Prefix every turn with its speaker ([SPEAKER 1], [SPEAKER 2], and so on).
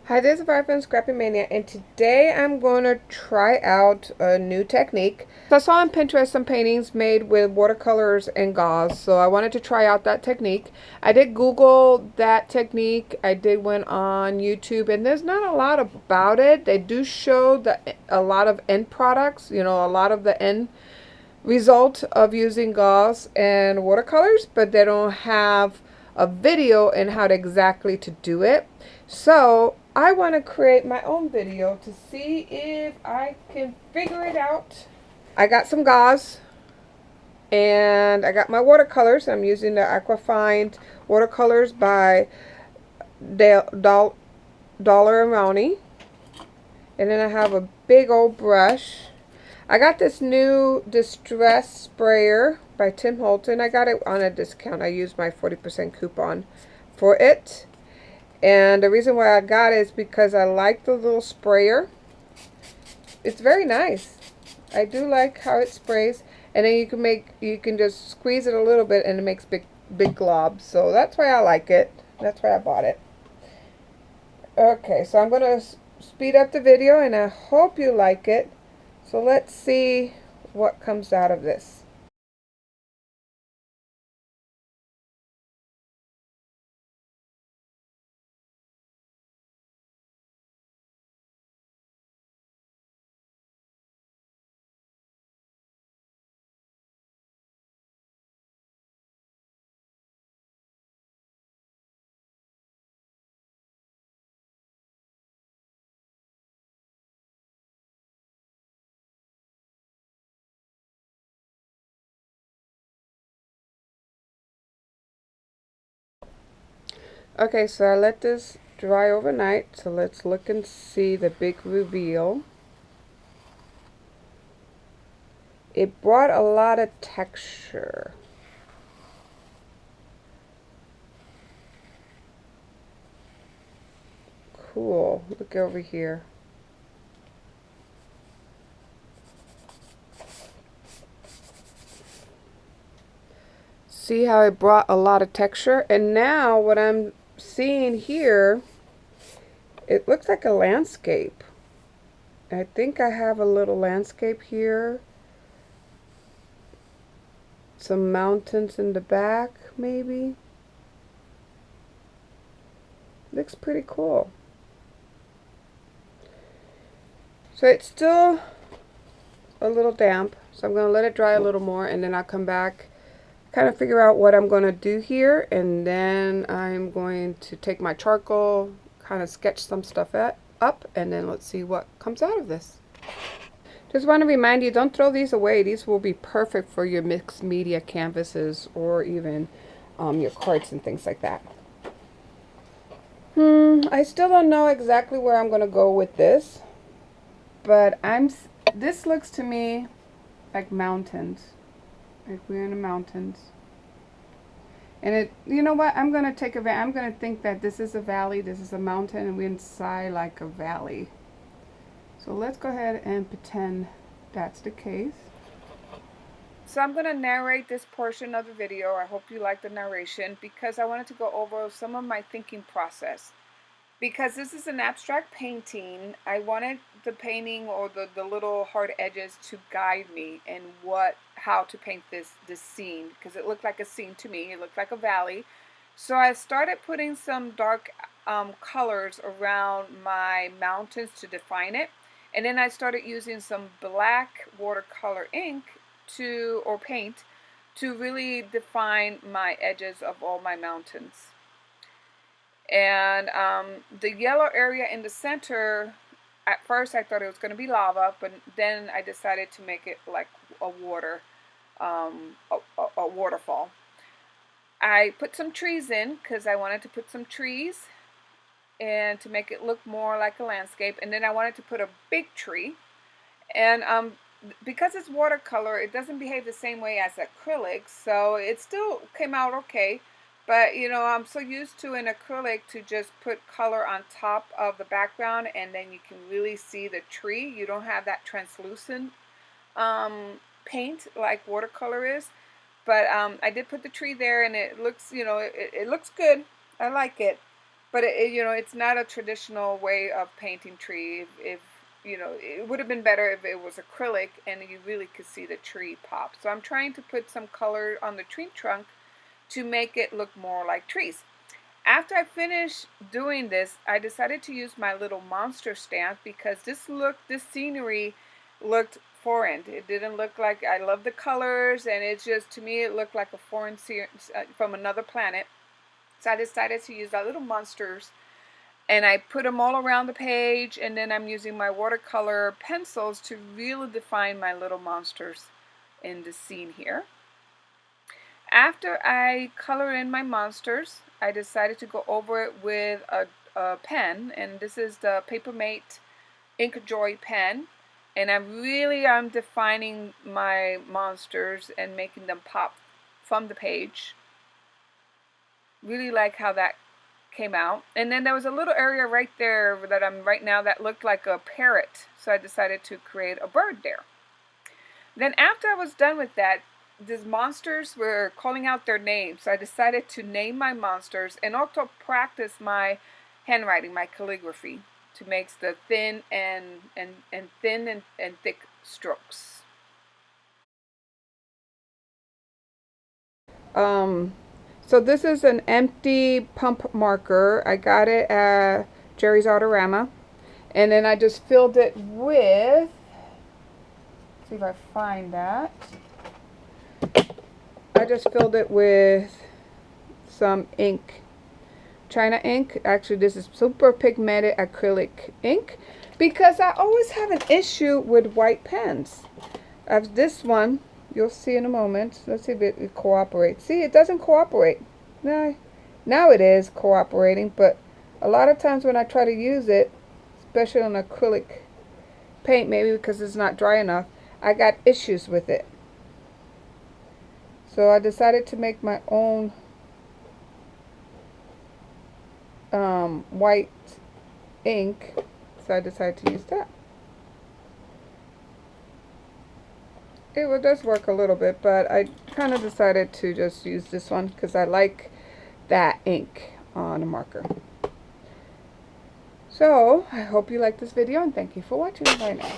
[SPEAKER 1] Hi, this is Vibe from Scrappy Mania, and today I'm going to try out a new technique. So I saw on Pinterest some paintings made with watercolors and gauze, so I wanted to try out that technique. I did Google that technique. I did went on YouTube, and there's not a lot about it. They do show a lot of end products, a lot of the end result of using gauze and watercolors, but they don't have a video in how to exactly to do it. So I want to create my own video to see if I can figure it out. I got some gauze and I got my watercolors. I'm using the Aquafined watercolors by Dollar and Rowney. And then I have a big old brush. I got this new Distress Sprayer by Tim Holton. I got it on a discount. I used my 40% coupon for it. And the reason why I got it is because I like the little sprayer. It's very nice. I do like how it sprays. And then you can just squeeze it a little bit and it makes big globs. So that's why I like it. That's why I bought it. Okay, so I'm going to speed up the video and I hope you like it. So let's see what comes out of this. Okay, so I let this dry overnight. So let's look and see the big reveal. It brought a lot of texture. Cool. Look over here. See how it brought a lot of texture? And now what I'm seeing here, it looks like a landscape. I think I have a little landscape here. Some mountains in the back, maybe. Looks pretty cool. So it's still a little damp, so I'm going to let it dry a little more, and then I'll come back, kind of figure out what I'm going to do here, and then I'm going to take my charcoal, kind of sketch some stuff up, and then let's see what comes out of this. Just want to remind you, don't throw these away. These will be perfect for your mixed media canvases or even your cards and things like that. I still don't know exactly where I'm going to go with this, but this looks to me like mountains. Like we're in the mountains. And you know what? I'm going to think that this is a valley, this is a mountain, and we're inside like a valley. So let's go ahead and pretend that's the case. So I'm going to narrate this portion of the video. I hope you like the narration because I wanted to go over some of my thinking process. Because this is an abstract painting, I wanted the painting or the little hard edges to guide me in how to paint this scene, because it looked like a scene to me. It looked like a valley. So I started putting some dark colors around my mountains to define it. And then I started using some black watercolor ink or paint to really define my edges of all my mountains. And the yellow area in the center, at first I thought it was going to be lava, but then I decided to make it like a waterfall. I put some trees in because I wanted to put some trees and to make it look more like a landscape. And then I wanted to put a big tree. And because it's watercolor, it doesn't behave the same way as acrylic, so it still came out okay. But I'm so used to an acrylic to just put color on top of the background and then you can really see the tree. You don't have that translucent paint like watercolor is. But I did put the tree there and it looks, it looks good. I like it. But you know, it's not a traditional way of painting tree. If you know, it would have been better if it was acrylic and you really could see the tree pop. So I'm trying to put some color on the tree trunk to make it look more like trees. After I finished doing this, I decided to use my little monster stamp because this scenery looked foreign. It didn't look like, I love the colors, and it just, to me, it looked like a foreign from another planet. So I decided to use our little monsters, and I put them all around the page, and then I'm using my watercolor pencils to really define my little monsters in the scene here. After I color in my monsters, I decided to go over it with a pen, and this is the Papermate Ink Joy pen, and I'm defining my monsters and making them pop from the page. Really like how that came out. And then there was a little area right there that I'm right now that looked like a parrot, so I decided to create a bird there. Then after I was done with that, these monsters were calling out their names, so I decided to name my monsters and also practice my handwriting, my calligraphy, to make the thin and thick strokes. So this is an empty pump marker. I got it at Jerry's Autorama, and then I just filled it with, see if I find that. I just filled it with some ink, China ink. Actually, this is super pigmented acrylic ink, because I always have an issue with white pens. This one, you'll see in a moment. Let's see if it cooperates. See, it doesn't cooperate. Now it is cooperating, but a lot of times when I try to use it, especially on acrylic paint, maybe because it's not dry enough, I got issues with it. So I decided to make my own white ink, so I decided to use that. It does work a little bit, but I kind of decided to just use this one because I like that ink on a marker. So I hope you like this video, and thank you for watching. Bye now.